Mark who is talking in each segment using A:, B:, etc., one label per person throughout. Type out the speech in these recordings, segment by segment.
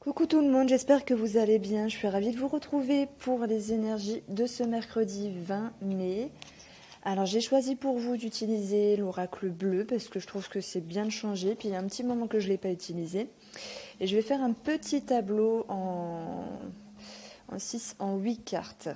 A: Coucou tout le monde, j'espère que vous allez bien. Je suis ravie de vous retrouver pour les énergies de ce mercredi 20 mai. Alors j'ai choisi pour vous d'utiliser l'oracle bleu parce que je trouve que c'est bien de changer. Puis il y a un petit moment que je ne l'ai pas utilisé. Et je vais faire un petit tableau en 8 cartes.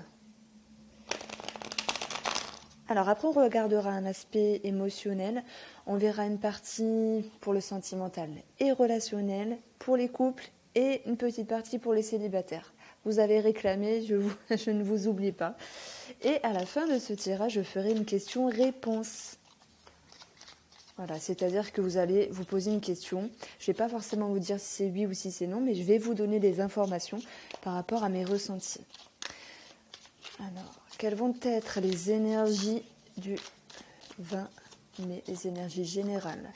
A: Alors après on regardera un aspect émotionnel. On verra une partie pour le sentimental et relationnel, pour les couples et une petite partie pour les célibataires. Vous avez réclamé, je ne vous oublie pas. Et à la fin de ce tirage, je ferai une question-réponse. Voilà, c'est-à-dire que vous allez vous poser une question. Je ne vais pas forcément vous dire si c'est oui ou si c'est non, mais je vais vous donner des informations par rapport à mes ressentis. Alors, quelles vont être les énergies du 20 mai, les énergies générales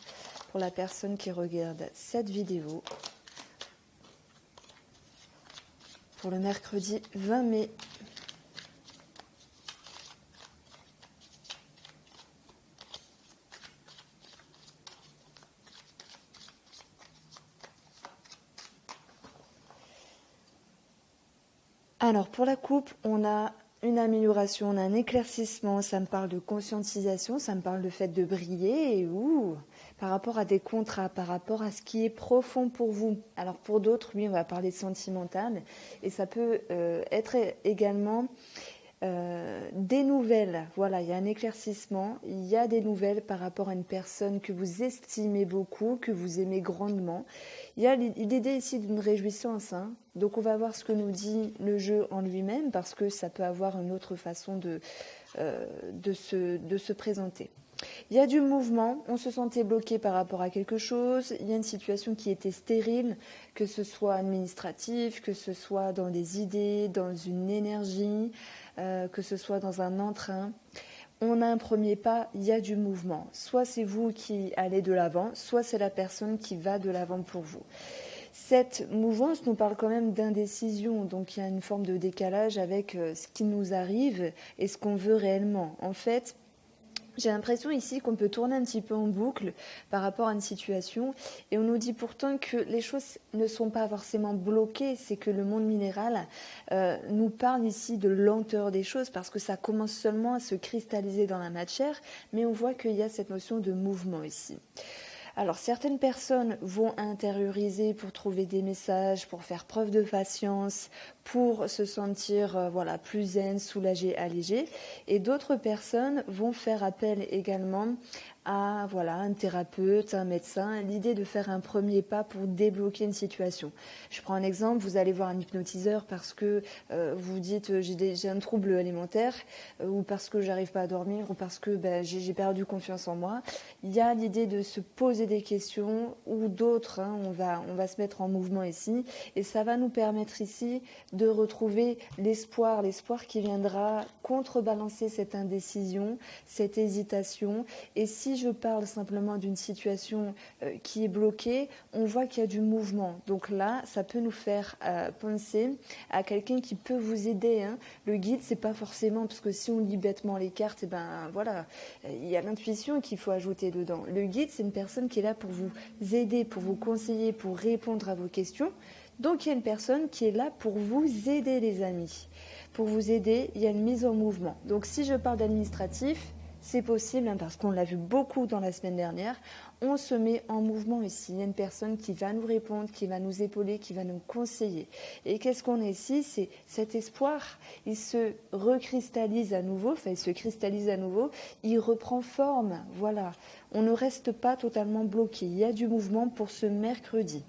A: pour la personne qui regarde cette vidéo pour le mercredi 20 mai. Alors pour la coupe, on a une amélioration, on a un éclaircissement, ça me parle de conscientisation, ça me parle de fait de briller, et par rapport à des contrats, par rapport à ce qui est profond pour vous. Alors pour d'autres, oui, on va parler sentimental, et ça peut être également des nouvelles. Voilà, il y a un éclaircissement, il y a des nouvelles par rapport à une personne que vous estimez beaucoup, que vous aimez grandement. Il y a l'idée ici d'une réjouissance, hein. Donc on va voir ce que nous dit le jeu en lui-même, parce que ça peut avoir une autre façon de se présenter. Il y a du mouvement, on se sentait bloqué par rapport à quelque chose, il y a une situation qui était stérile, que ce soit administratif, que ce soit dans des idées, dans une énergie, que ce soit dans un entrain. On a un premier pas, il y a du mouvement. Soit c'est vous qui allez de l'avant, soit c'est la personne qui va de l'avant pour vous. Cette mouvance nous parle quand même d'indécision, donc il y a une forme de décalage avec ce qui nous arrive et ce qu'on veut réellement. En fait, j'ai l'impression ici qu'on peut tourner un petit peu en boucle par rapport à une situation et on nous dit pourtant que les choses ne sont pas forcément bloquées, c'est que le monde minéral nous parle ici de lenteur des choses parce que ça commence seulement à se cristalliser dans la matière, mais on voit qu'il y a cette notion de mouvement ici. Alors certaines personnes vont intérioriser pour trouver des messages, pour faire preuve de patience, pour se sentir plus zen, soulagé, allégé. Et d'autres personnes vont faire appel également à un thérapeute, un médecin, l'idée de faire un premier pas pour débloquer une situation. Je prends un exemple, vous allez voir un hypnotiseur parce que vous dites j'ai un trouble alimentaire ou parce que j'arrive pas à dormir ou parce que j'ai perdu confiance en moi. Il y a l'idée de se poser des questions ou d'autres, hein, on va se mettre en mouvement ici et ça va nous permettre ici de retrouver l'espoir qui viendra contrebalancer cette indécision, cette hésitation. Et si je parle simplement d'une situation qui est bloquée, on voit qu'il y a du mouvement. Donc là, ça peut nous faire penser à quelqu'un qui peut vous aider, hein. Le guide, c'est pas forcément, parce que si on lit bêtement les cartes, il y a l'intuition qu'il faut ajouter dedans. Le guide, c'est une personne qui est là pour vous aider, pour vous conseiller, pour répondre à vos questions. Donc il y a une personne qui est là pour vous aider, les amis. Pour vous aider, il y a une mise en mouvement. Donc si je parle d'administratif, c'est possible, hein, parce qu'on l'a vu beaucoup dans la semaine dernière. On se met en mouvement ici. Il y a une personne qui va nous répondre, qui va nous épauler, qui va nous conseiller. Et qu'est-ce qu'on a ici? C'est cet espoir. Il se recristallise à nouveau, il se cristallise à nouveau, il reprend forme. Voilà. On ne reste pas totalement bloqué. Il y a du mouvement pour ce mercredi.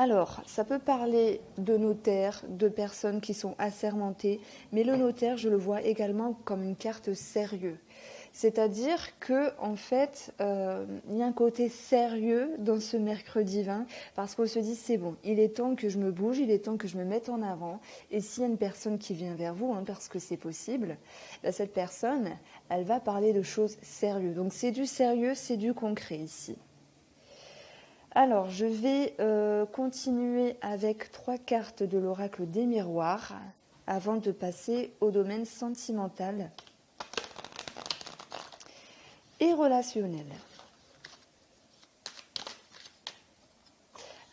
A: Alors, ça peut parler de notaires, de personnes qui sont assermentées, mais le notaire, je le vois également comme une carte sérieux. C'est-à-dire que, en fait, il y a un côté sérieux dans ce mercredi 20, parce qu'on se dit, c'est bon, il est temps que je me bouge, il est temps que je me mette en avant. Et s'il y a une personne qui vient vers vous, hein, parce que c'est possible, cette personne, elle va parler de choses sérieuses. Donc c'est du sérieux, c'est du concret ici. Alors, je vais continuer avec 3 cartes de l'oracle des miroirs avant de passer au domaine sentimental et relationnel.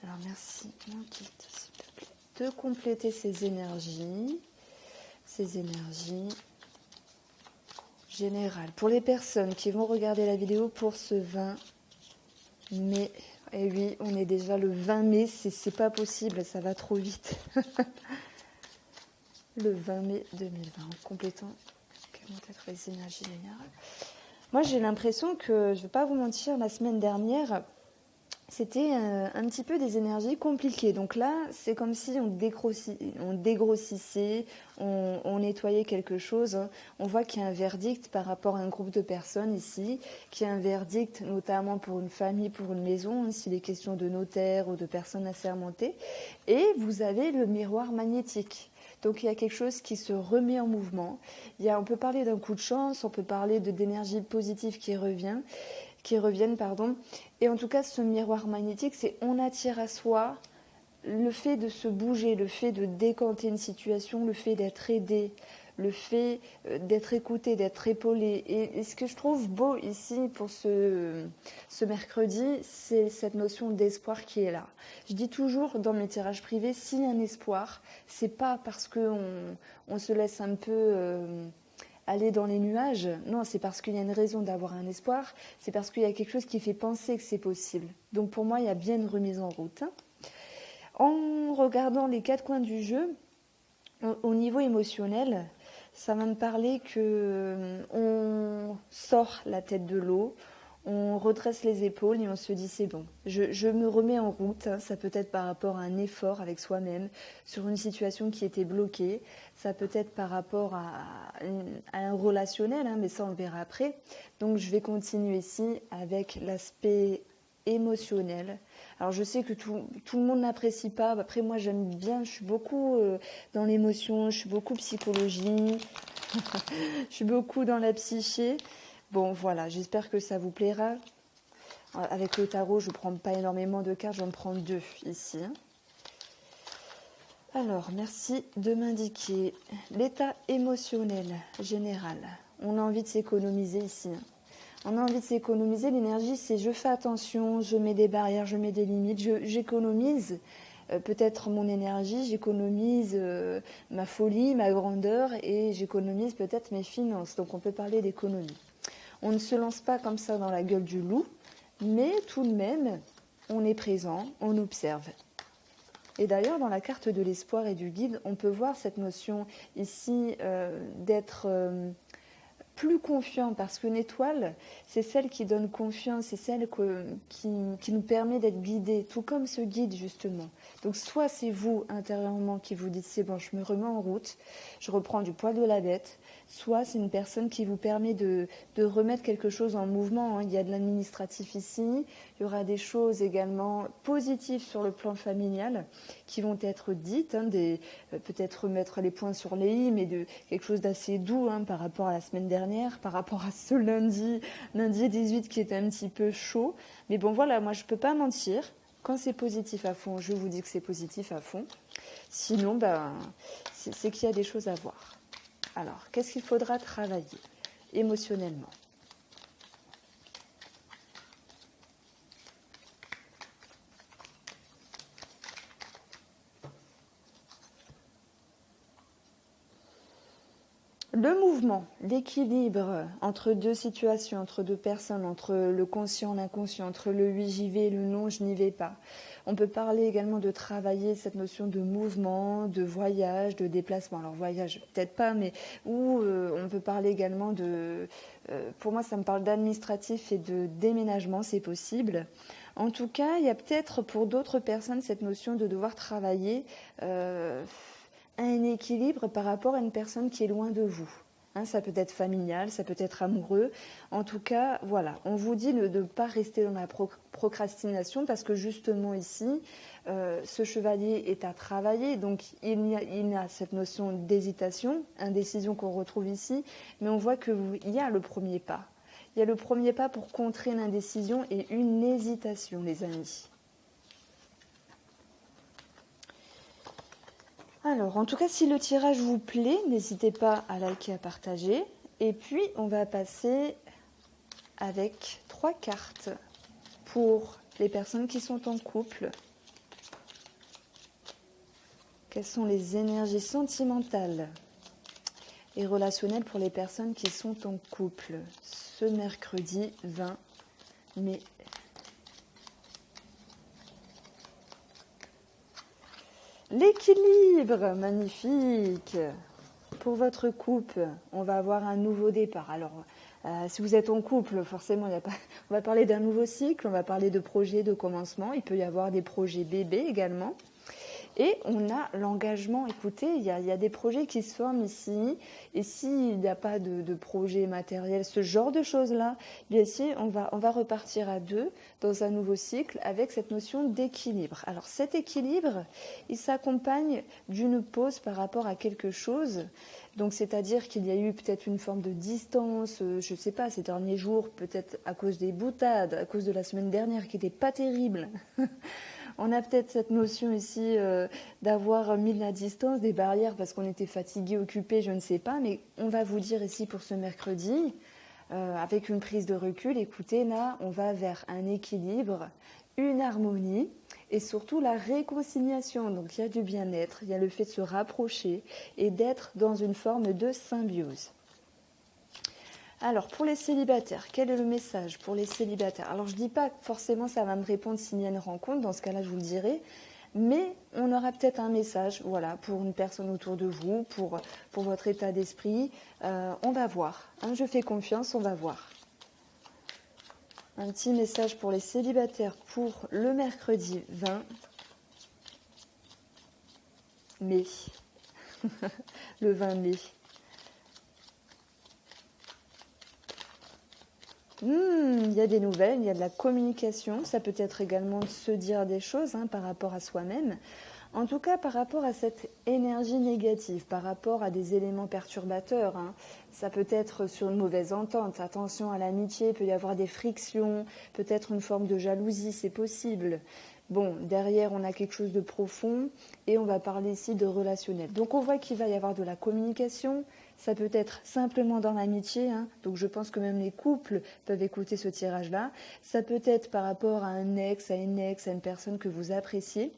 A: Alors, Alors, merci, mon guide, s'il te plaît, de compléter ces énergies générales. Pour les personnes qui vont regarder la vidéo pour ce 20 mai, et oui, on est déjà le 20 mai, c'est pas possible, ça va trop vite. Le 20 mai 2020, en complétant quelles vont être les énergies générales. Moi, j'ai l'impression que, je ne vais pas vous mentir, la semaine dernière, c'était un petit peu des énergies compliquées. Donc là, c'est comme si on dégrossissait, on nettoyait quelque chose. On voit qu'il y a un verdict par rapport à un groupe de personnes ici, qu'il y a un verdict notamment pour une famille, pour une maison, s'il est question de notaire ou de personnes assermentées. Et vous avez le miroir magnétique. Donc il y a quelque chose qui se remet en mouvement. On peut parler d'un coup de chance, on peut parler d'énergie positive qui reviennent. Et en tout cas, ce miroir magnétique, c'est on attire à soi le fait de se bouger, le fait de décanter une situation, le fait d'être aidé, le fait d'être écouté, d'être épaulé. Et ce que je trouve beau ici pour ce mercredi, c'est cette notion d'espoir qui est là. Je dis toujours dans mes tirages privés, s'il y a un espoir, c'est pas parce qu'on se laisse un peu aller dans les nuages. Non, c'est parce qu'il y a une raison d'avoir un espoir, c'est parce qu'il y a quelque chose qui fait penser que c'est possible. Donc pour moi, il y a bien une remise en route. En regardant les 4 coins du jeu, au niveau émotionnel, ça va me parler que on sort la tête de l'eau, on redresse les épaules et on se dit c'est bon, je me remets en route. Ça peut être par rapport à un effort avec soi-même sur une situation qui était bloquée, ça peut être par rapport à un relationnel, mais ça on le verra après. Donc je vais continuer ici avec l'aspect émotionnel. Alors je sais que tout le monde n'apprécie pas. Après moi j'aime bien, je suis beaucoup dans l'émotion, je suis beaucoup psychologie, je suis beaucoup dans la psyché. Bon voilà, j'espère que ça vous plaira. Avec le tarot, je ne prends pas énormément de cartes, j'en prends 2 ici. Alors merci de m'indiquer l'état émotionnel général. On a envie de s'économiser ici. On a envie de s'économiser. L'énergie, c'est je fais attention, je mets des barrières, je mets des limites, j'économise peut-être mon énergie, j'économise ma folie, ma grandeur et j'économise peut-être mes finances. Donc on peut parler d'économie. On ne se lance pas comme ça dans la gueule du loup, mais tout de même, on est présent, on observe. Et d'ailleurs, dans la carte de l'espoir et du guide, on peut voir cette notion ici d'être plus confiant, parce qu'une étoile, c'est celle qui donne confiance, c'est celle qui nous permet d'être guidés, tout comme ce guide justement. Donc soit c'est vous intérieurement qui vous dites c'est bon, je me remets en route, je reprends du poil de la bête, soit c'est une personne qui vous permet de remettre quelque chose en mouvement. Il y a de l'administratif ici, il y aura des choses également positives sur le plan familial qui vont être dites, peut-être remettre les points sur les i, mais de quelque chose d'assez doux par rapport à la semaine dernière, par rapport à ce lundi 18 qui était un petit peu chaud. Mais bon voilà, moi je ne peux pas mentir. Quand c'est positif à fond, je vous dis que c'est positif à fond. Sinon, c'est qu'il y a des choses à voir. Alors, qu'est-ce qu'il faudra travailler émotionnellement ? Le mouvement, l'équilibre entre 2 situations, entre 2 personnes, entre le conscient, l'inconscient, entre le oui j'y vais et le non je n'y vais pas. On peut parler également de travailler cette notion de mouvement, de voyage, de déplacement. Alors voyage peut-être pas, mais où on peut parler également de... pour moi ça me parle d'administratif et de déménagement, c'est possible. En tout cas, il y a peut-être pour d'autres personnes cette notion de devoir travailler... un équilibre par rapport à une personne qui est loin de vous. Ça peut être familial, ça peut être amoureux. En tout cas, voilà, on vous dit de ne pas rester dans la procrastination parce que justement ici, ce chevalier est à travailler. Donc il y a cette notion d'hésitation, indécision qu'on retrouve ici, mais on voit qu'il y a le premier pas. Il y a le premier pas pour contrer l'indécision et une hésitation, les amis. Alors, en tout cas, si le tirage vous plaît, n'hésitez pas à liker, à partager. Et puis, on va passer avec 3 cartes pour les personnes qui sont en couple, Quelles sont les énergies sentimentales et relationnelles pour les personnes qui sont en couple ce mercredi 20 mai? L'équilibre, magnifique. Pour votre couple, on va avoir un nouveau départ. Alors, si vous êtes en couple, forcément, on va parler d'un nouveau cycle, on va parler de projets, de commencement. Il peut y avoir des projets bébés également. Et on a l'engagement. Écoutez, il y a des projets qui se forment ici. Et s'il n'y a pas de projet matériel, ce genre de choses-là, bien ici, on va repartir à deux dans un nouveau cycle avec cette notion d'équilibre. Alors cet équilibre, il s'accompagne d'une pause par rapport à quelque chose. Donc c'est-à-dire qu'il y a eu peut-être une forme de distance, je ne sais pas, ces derniers jours, peut-être à cause des boutades, à cause de la semaine dernière qui n'était pas terrible. On a peut-être cette notion ici d'avoir mis de la distance, des barrières parce qu'on était fatigué, occupé, je ne sais pas. Mais on va vous dire ici pour ce mercredi, avec une prise de recul, écoutez, là, on va vers un équilibre, une harmonie et surtout la réconciliation. Donc il y a du bien-être, il y a le fait de se rapprocher et d'être dans une forme de symbiose. Alors, pour les célibataires, quel est le message pour les célibataires? Alors, je ne dis pas que forcément ça va me répondre s'il y a une rencontre, dans ce cas-là, je vous le dirai, mais on aura peut-être un message, voilà, pour une personne autour de vous, pour votre état d'esprit. On va voir. Hein, je fais confiance, on va voir. Un petit message pour les célibataires pour le mercredi 20 mai. Le 20 mai. Il y a des nouvelles, il y a de la communication, ça peut être également de se dire des choses par rapport à soi-même. En tout cas, par rapport à cette énergie négative, par rapport à des éléments perturbateurs, ça peut être sur une mauvaise entente. Attention à l'amitié, il peut y avoir des frictions, peut-être une forme de jalousie, c'est possible. Bon, derrière, on a quelque chose de profond et on va parler ici de relationnel. Donc, on voit qu'il va y avoir de la communication. Ça peut être simplement dans l'amitié, donc je pense que même les couples peuvent écouter ce tirage-là. Ça peut être par rapport à un ex, à une personne que vous appréciez.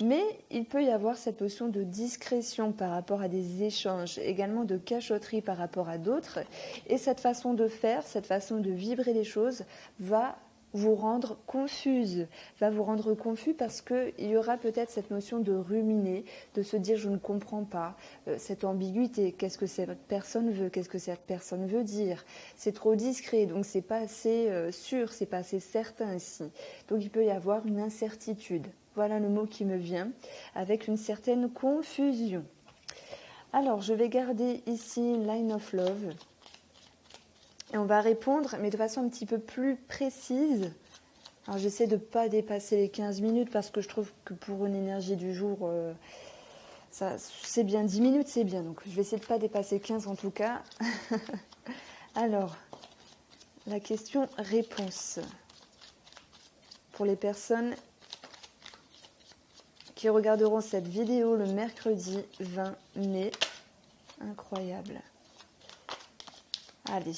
A: Mais il peut y avoir cette notion de discrétion par rapport à des échanges, également de cachotterie par rapport à d'autres. Et cette façon de faire, cette façon de vibrer les choses va vous rendre confuse, va vous rendre confus parce qu'il y aura peut-être cette notion de ruminer, de se dire je ne comprends pas, cette ambiguïté, qu'est-ce que cette personne veut, qu'est-ce que cette personne veut dire. C'est trop discret, donc c'est pas assez sûr, c'est pas assez certain ici. Donc il peut y avoir une incertitude. Voilà le mot qui me vient, avec une certaine confusion. Alors je vais garder ici Line of Love. Et on va répondre, mais de façon un petit peu plus précise. Alors j'essaie de ne pas dépasser les 15 minutes parce que je trouve que pour une énergie du jour, ça, c'est bien. 10 minutes, c'est bien. Donc je vais essayer de ne pas dépasser 15 en tout cas. Alors, la question-réponse. Pour les personnes qui regarderont cette vidéo le mercredi 20 mai. Incroyable. Allez.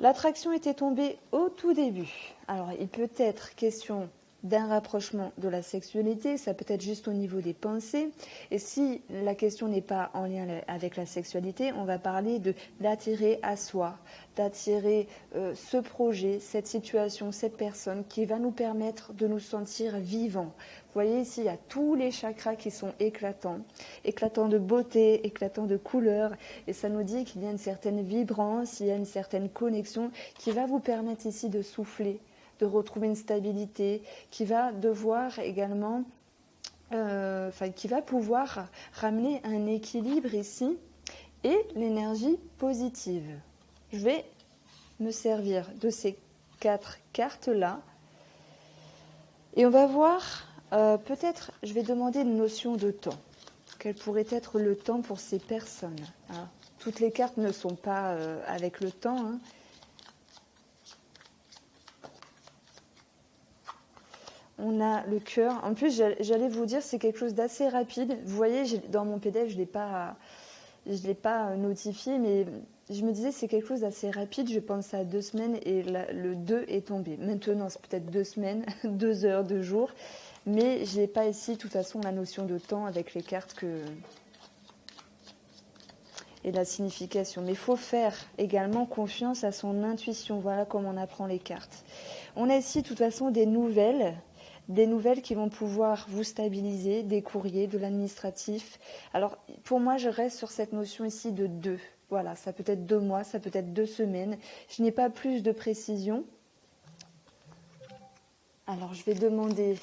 A: L'attraction était tombée au tout début. Alors, il peut être question d'un rapprochement de la sexualité, ça peut être juste au niveau des pensées. Et si la question n'est pas en lien avec la sexualité, on va parler d'attirer à soi, d'attirer ce projet, cette situation, cette personne qui va nous permettre de nous sentir vivants. Vous voyez ici, il y a tous les chakras qui sont éclatants, éclatants de beauté, éclatants de couleurs, et ça nous dit qu'il y a une certaine vibrance, il y a une certaine connexion qui va vous permettre ici de souffler, de retrouver une stabilité, qui va devoir également, qui va pouvoir ramener un équilibre ici et l'énergie positive. Je vais me servir de ces 4 cartes-là et on va voir, peut-être, je vais demander une notion de temps. Quel pourrait être le temps pour ces personnes, Toutes les cartes ne sont pas avec le temps, On a le cœur. En plus, j'allais vous dire, c'est quelque chose d'assez rapide. Vous voyez, dans mon PDF, je ne l'ai pas notifié, mais je me disais, c'est quelque chose d'assez rapide. Je pense à 2 semaines et le 2 est tombé. Maintenant, c'est peut-être 2 semaines, 2 heures, 2 jours. Mais je n'ai pas ici, de toute façon, la notion de temps avec les cartes et la signification. Mais il faut faire également confiance à son intuition. Voilà comment on apprend les cartes. On a ici, de toute façon, des nouvelles qui vont pouvoir vous stabiliser, des courriers, de l'administratif. Alors, pour moi, je reste sur cette notion ici de 2. Voilà, ça peut être 2 mois, ça peut être 2 semaines. Je n'ai pas plus de précision. Alors, je vais demander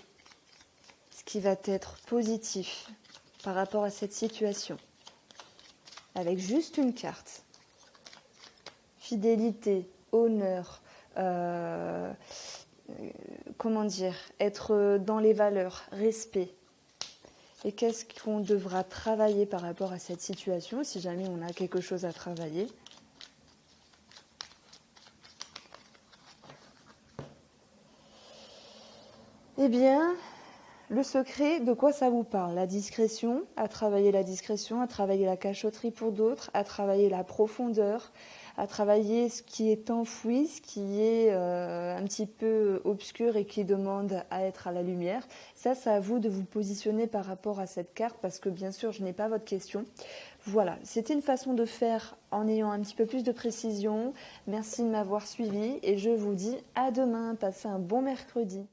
A: ce qui va être positif par rapport à cette situation. Avec juste une carte. Fidélité, honneur, être dans les valeurs, respect. Et qu'est-ce qu'on devra travailler par rapport à cette situation, si jamais on a quelque chose à travailler? Eh bien, le secret, de quoi ça vous parle? La discrétion, à travailler la discrétion, à travailler la cachotterie pour d'autres, à travailler la profondeur, à travailler ce qui est enfoui, ce qui est un petit peu obscur et qui demande à être à la lumière. Ça, c'est à vous de vous positionner par rapport à cette carte parce que bien sûr, je n'ai pas votre question. Voilà, c'était une façon de faire en ayant un petit peu plus de précision. Merci de m'avoir suivi et je vous dis à demain. Passez un bon mercredi.